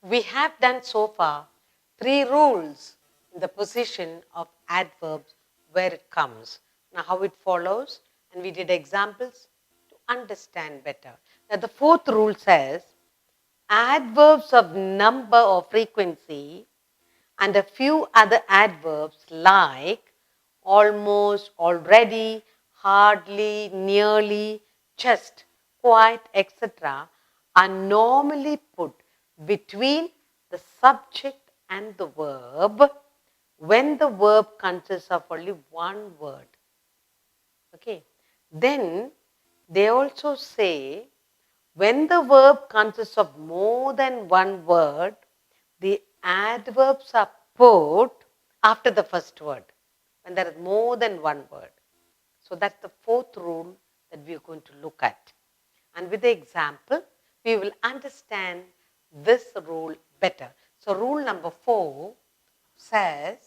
We have done so far 3 rules in the position of adverbs where it comes. Now how it follows, and we did examples to understand better. Now the 4th rule says adverbs of number or frequency and a few other adverbs like almost, already, hardly, nearly, just, quite, etc. are normally put between the subject and the verb when the verb consists of only one word. Okay. Then they also say when the verb consists of more than one word, the adverbs are put after the first word when there is more than one word. So that's the 4th rule that we are going to look at. And with the example, we will understand this rule better. So rule number 4 says,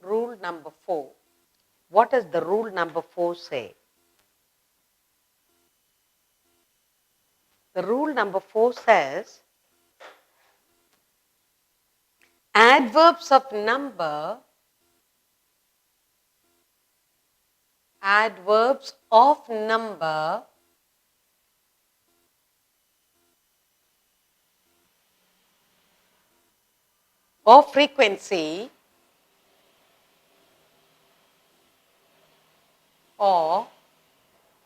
rule number 4. What does the rule number 4 say? The rule number 4 says, adverbs of number or frequency or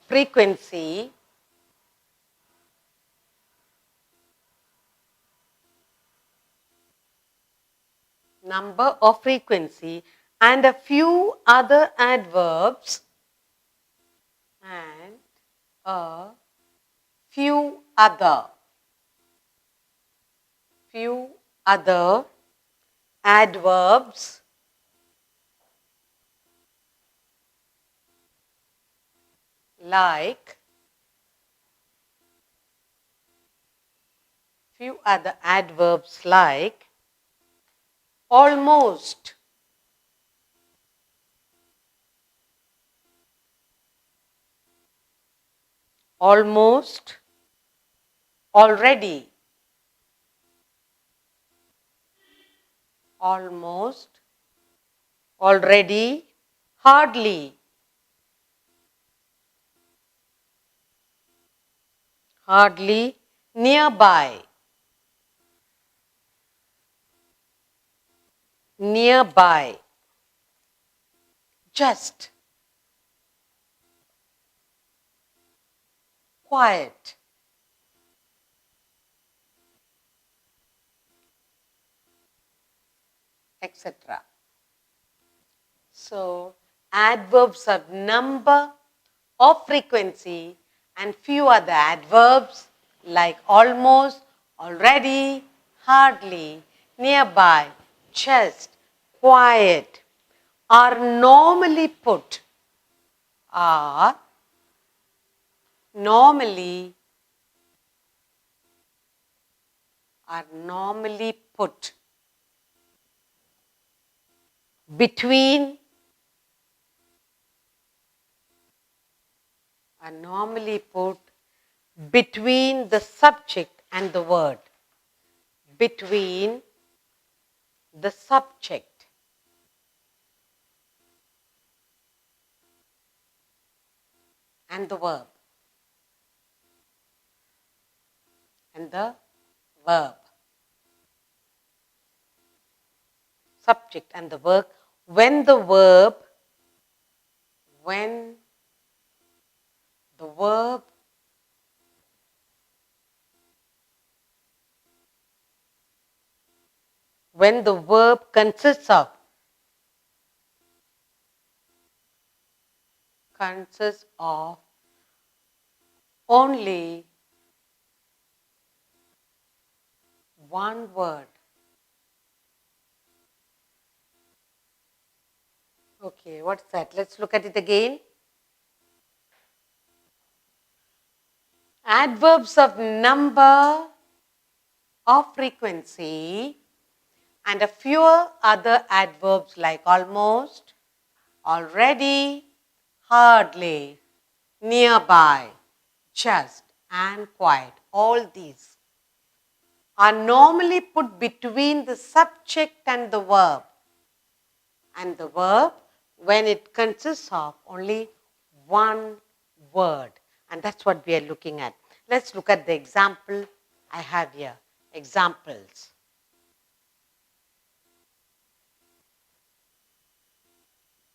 frequency number or frequency and a few other adverbs and a few other adverbs like almost, already, hardly, nearby, just, quiet, etc. So, adverbs of number or frequency and few other adverbs like almost, already, hardly, nearby, just, quiet are normally put between the subject and the word. Between the subject and the verb. Subject and the verb when the verb consists of only one word. Okay, what's that? Let's look at it again. Adverbs of number or frequency and a few other adverbs like almost, already, hardly, nearby, just, and quiet. All these are normally put between the subject and the verb. And the verb when it consists of only one word. And that's what we are looking at. Let's look at the example I have here. Examples.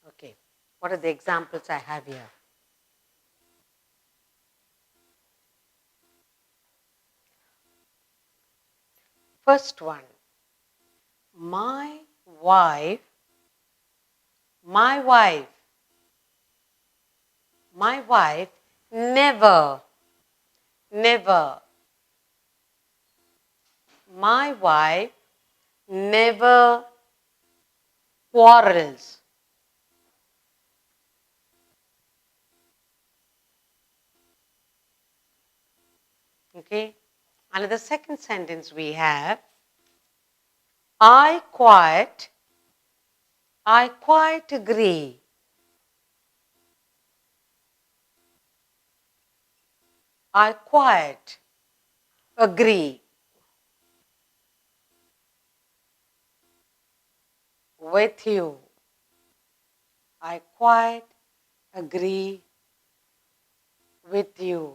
Okay. What are the examples I have here? First one. My wife, my wife, my wife never, never, my wife never quarrels. Okay. Another second sentence we have, I quite agree. I quite agree with you. I quite agree with you.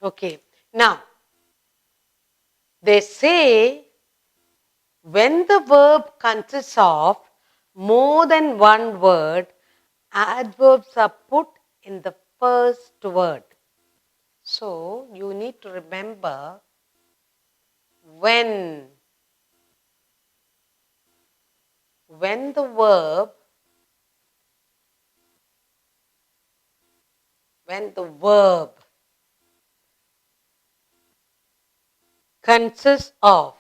Okay. Now, they say when the verb consists of more than one word, adverbs are put in the first word. So, you need to remember when the verb consists of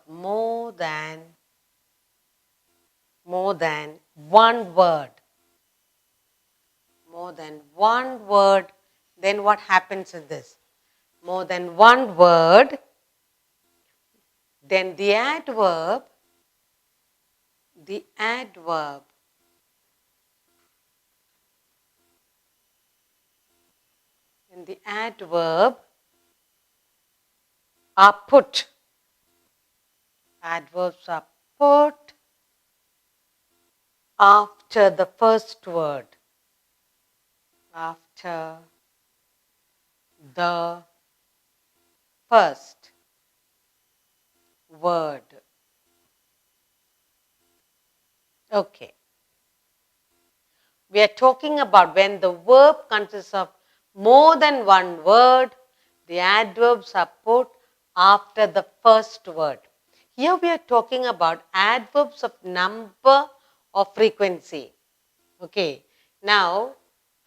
more than one word, then what happens in this? More than one word, then the adverb are put. Adverbs are put after the first word. After the first word. Okay. We are talking about when the verb consists of more than one word, the adverbs are put after the first word. Here we are talking about adverbs of number or frequency. Okay. Now,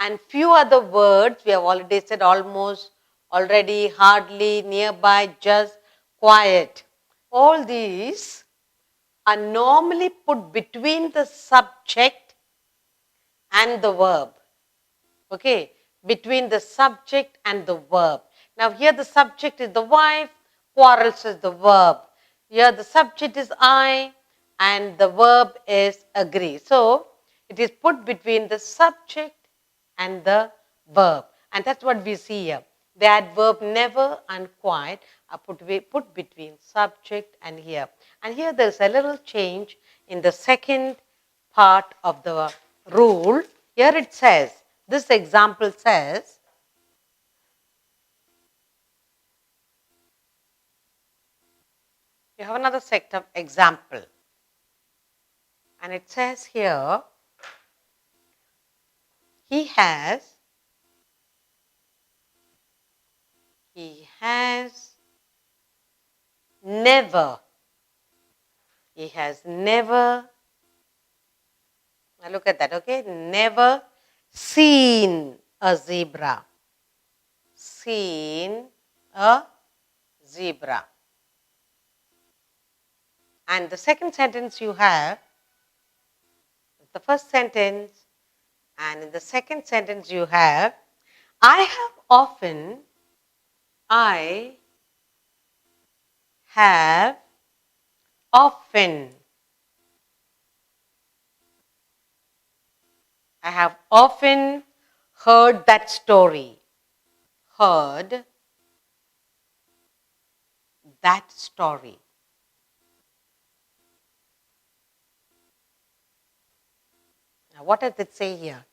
and few other words we have already said, almost, already, hardly, nearby, just, quiet. All these are normally put between the subject and the verb. Okay, between the subject and the verb. Now here the subject is the wife, quarrels is the verb. Here the subject is I and the verb is agree. So it is put between the subject and the verb. And that's what we see here. The adverb never and quite are put between subject and here. And here there is a little change in the second part of the rule. Here it says, this example says, you have another set of example. And it says here, he has never, now look at that, okay, never seen a zebra. Seen a zebra. And the second sentence you have, the first sentence, and in the second sentence you have, I have often, I have often. I have often heard that story. Heard that story. Now, what does it say here?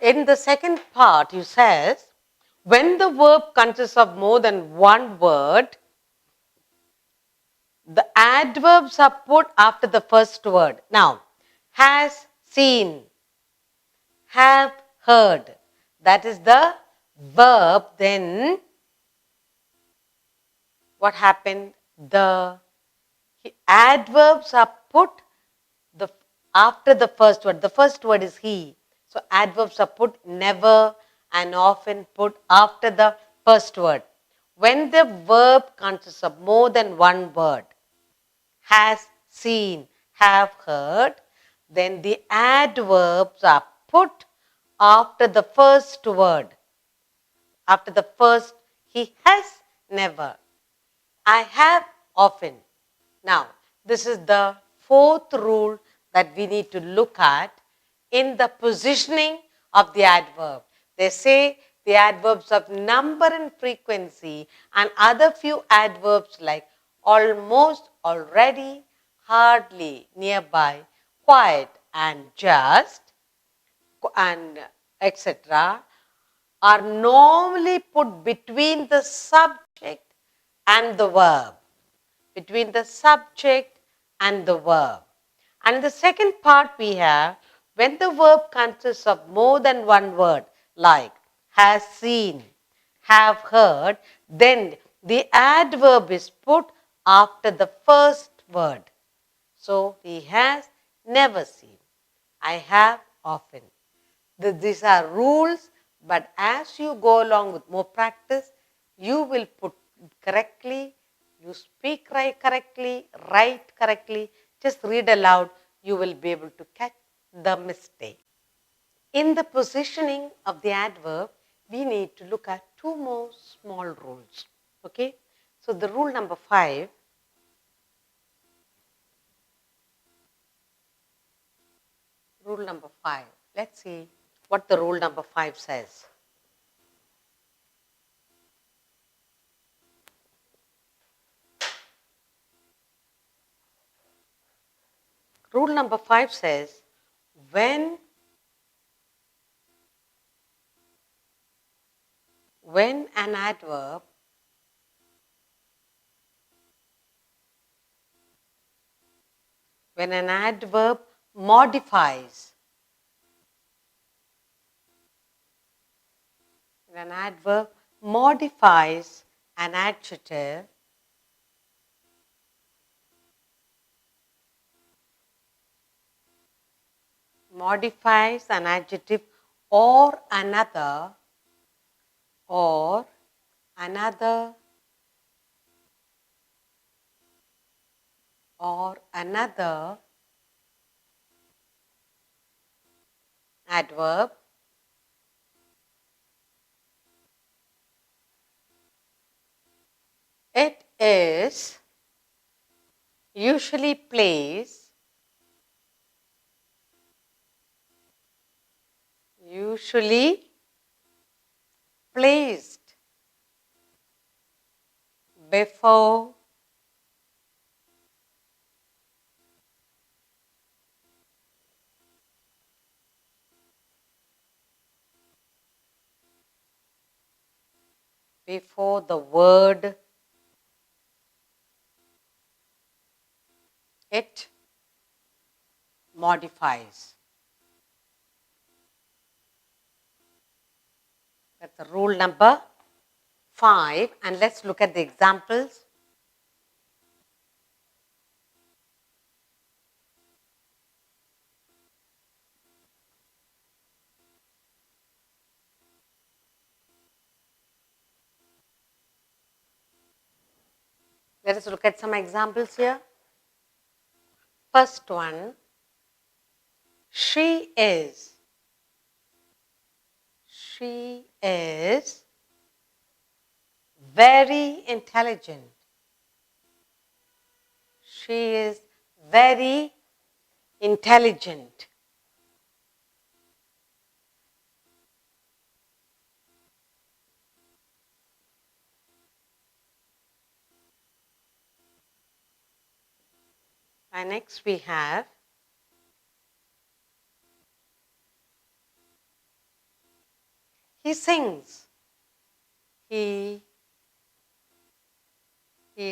In the second part, you says, when the verb consists of more than one word, the adverbs are put after the first word. Now, has seen, have heard. That is the verb. Then, what happened? The adverbs are put the after the first word. The first word is he. So adverbs are put never and often put after the first word. When the verb consists of more than one word, has seen, have heard, then the adverbs are put after the first word. After the first, he has never. I have often. Now, this is the fourth rule that we need to look at in the positioning of the adverb. They say the adverbs of number and frequency and other few adverbs like almost, already, hardly, nearby, quite, and just, and etc. are normally put between the subject and the verb. Between the subject and the verb. And the second part we have, when the verb consists of more than one word, like has seen, have heard, then the adverb is put after the first word. So, he has never seen. I have often. These are rules, but as you go along with more practice, you will put correctly, you speak right correctly, write correctly, just read aloud, you will be able to catch the mistake. In the positioning of the adverb, we need to look at two more small rules. Okay? So the rule number 5. Rule number 5. Let's see what the rule number 5 says. Rule number 5 says, when an adverb modifies, when an adverb modifies an adjective, or another adverb, it is usually placed before the word it modifies. That's the rule number 5. And let's look at the examples. Let us look at some examples here. First one, she is very intelligent. She is very intelligent. And next we have he sings. He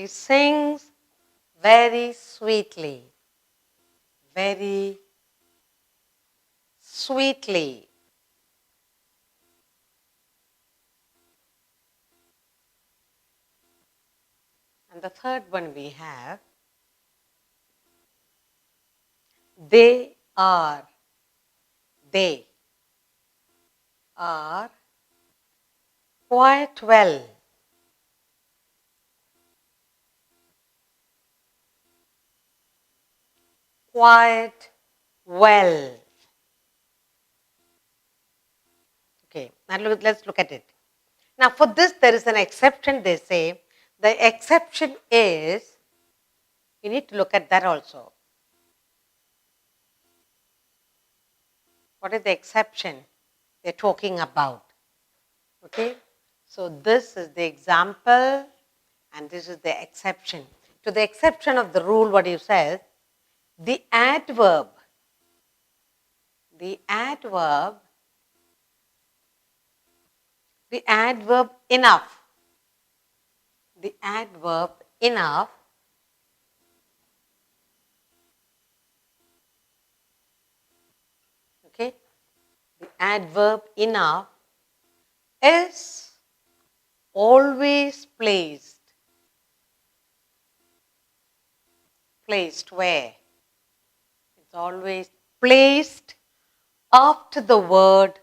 sings very sweetly. Very sweetly. And the third one we have, they are quite well. Quite well. Okay, now let's look at it. Now for this there is an exception, they say. The exception is, you need to look at that also. What is the exception they're talking about? Okay, so this is the example and this is the exception. To the exception of the rule, what you said, the adverb enough, okay, the adverb enough is always placed where? It's always placed after the word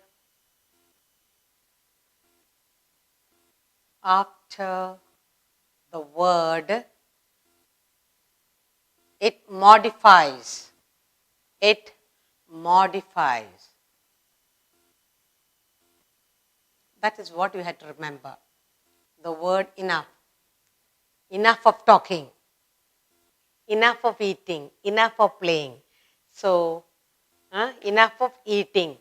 it modifies. That is what you had to remember. The word enough. Enough of talking. Enough of eating. Enough of playing. So, enough of eating.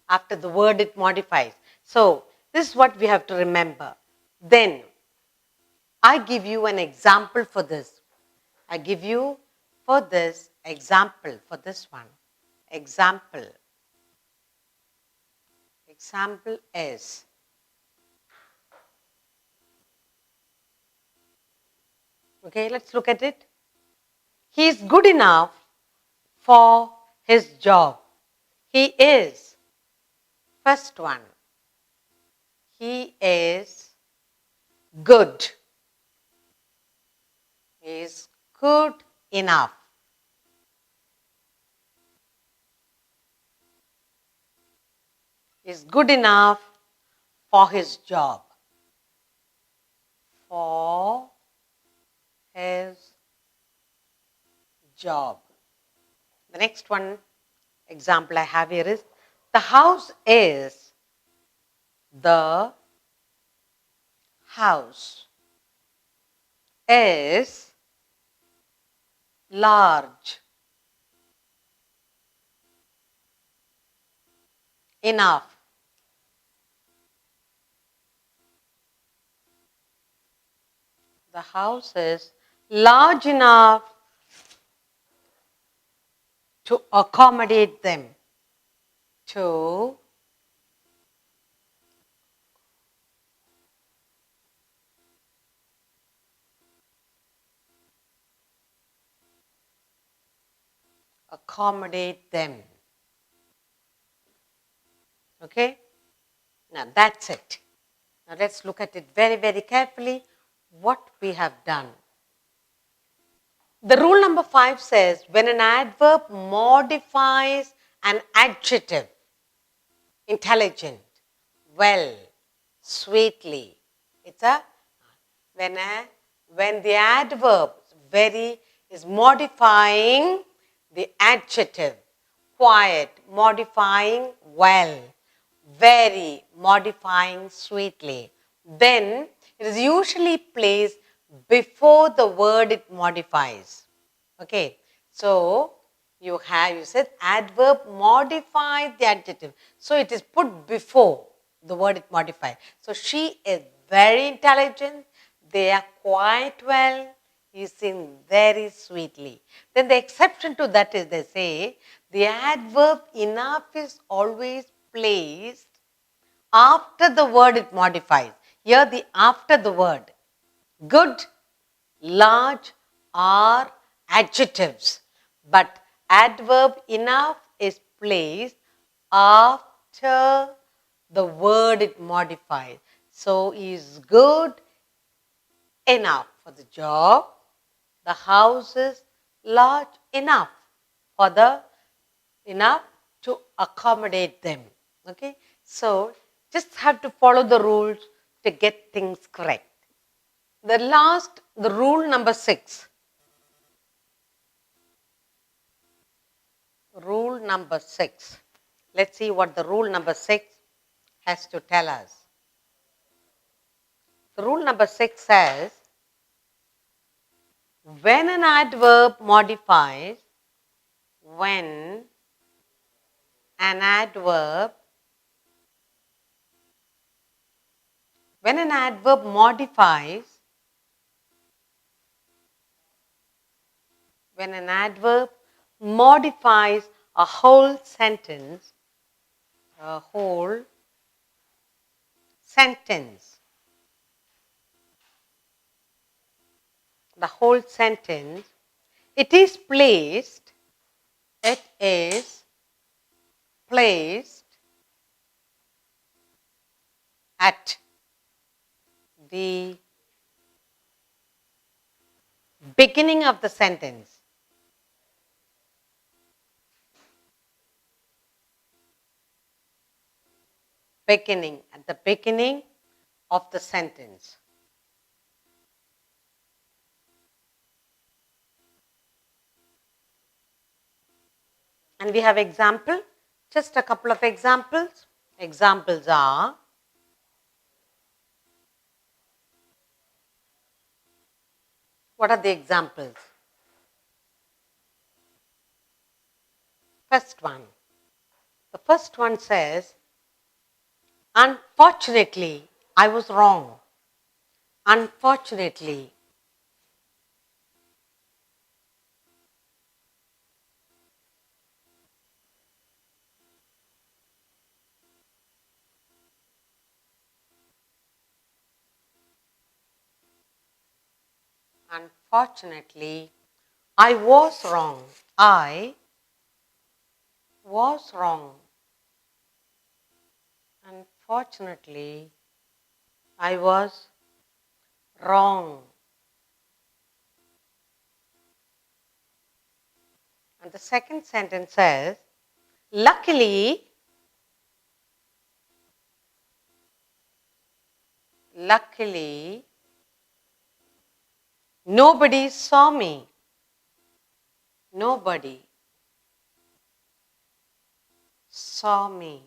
After the word it modifies. So, this is what we have to remember. Then, I give you an example for this. I give you for this example, for this one. Example is, okay, let's look at it. He is good enough for his job. He is, first one, he is good. He is good enough. He is good enough for his job. For his job. The next one example I have here is, the house is large enough. The house is large enough to accommodate them. To accommodate them. Okay? Now that's it. Now let's look at it very, very carefully, what we have done. The rule number 5 says, when an adverb modifies an adjective, intelligent, well, sweetly, it's a, when the adverb very is modifying the adjective, quiet, modifying well, very, modifying sweetly, then It is usually placed before the word it modifies. Okay, so you said adverb modifies the adjective. So it is put before the word it modifies. So she is very intelligent. They are quite well. You sing very sweetly. Then the exception to that is they say the adverb enough is always placed after the word it modifies. Here the after the word. Good, large are adjectives, but adverb enough is placed after the word it modifies. So is good enough for the job. The house is large enough for the enough to accommodate them. Okay, so just have to follow the rules to get things correct. The rule number 6. Rule number 6. Let's see what the rule number 6 has to tell us. The rule number 6 says, when an adverb modifies, when an adverb modifies, when an adverb modifies a whole sentence, the whole sentence, it is placed at the beginning of the sentence. At the beginning of the sentence. And we have example, just a couple of examples. Examples are, what are the examples? First one. The first one says, unfortunately, I was wrong. Unfortunately. Unfortunately, I was wrong. I was wrong. Unfortunately, I was wrong. And the second sentence says, luckily, nobody saw me. Nobody saw me.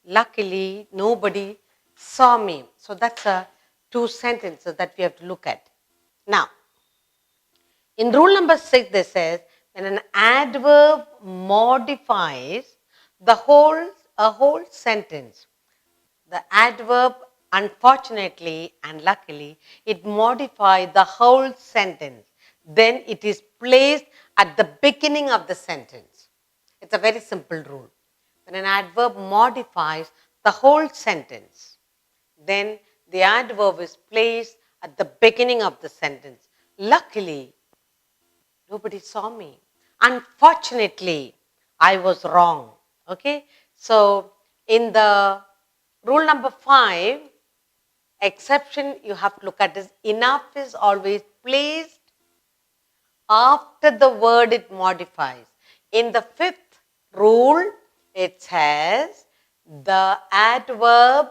Luckily, nobody saw me. So that's two sentences that we have to look at. Now, in rule number 6, they says, when an adverb modifies a whole sentence, the adverb unfortunately and luckily, it modifies the whole sentence. Then it is placed at the beginning of the sentence. It's a very simple rule. When an adverb modifies the whole sentence, then the adverb is placed at the beginning of the sentence. Luckily, nobody saw me. Unfortunately, I was wrong. Okay? So, in the rule number 5, exception you have to look at is enough is always placed after the word it modifies. In the 5th rule, it says the adverb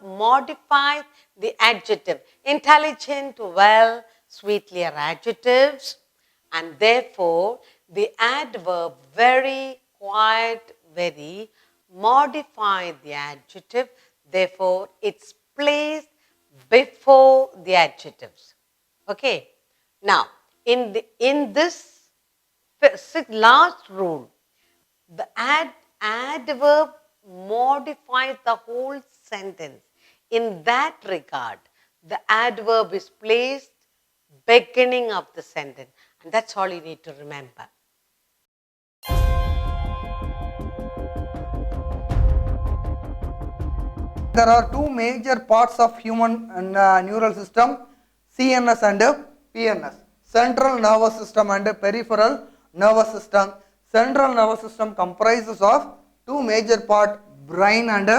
modifies the adjective. Intelligent, well, sweetly are adjectives, and therefore the adverb very, quiet, very modify the adjective, therefore it's placed before the adjectives. Okay. Now, in this last rule, the adverb modifies the whole sentence. In that regard, the adverb is placed beginning of the sentence, and that's all you need to remember. There are two major parts of human neural system, CNS and PNS. Central nervous system and peripheral nervous system. Central nervous system comprises of two major parts, brain and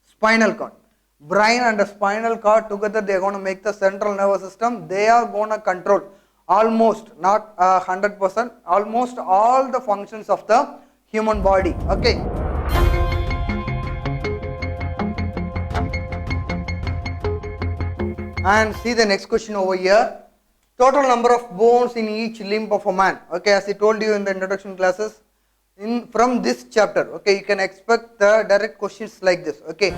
spinal cord. Brain and spinal cord together, they are going to make the central nervous system. They are going to control almost, not 100%, almost all the functions of the human body. Okay. And see the next question over here. Total number of bones in each limb of a man. Okay, as I told you in the introduction classes, from this chapter, okay, you can expect the direct questions like this. Okay,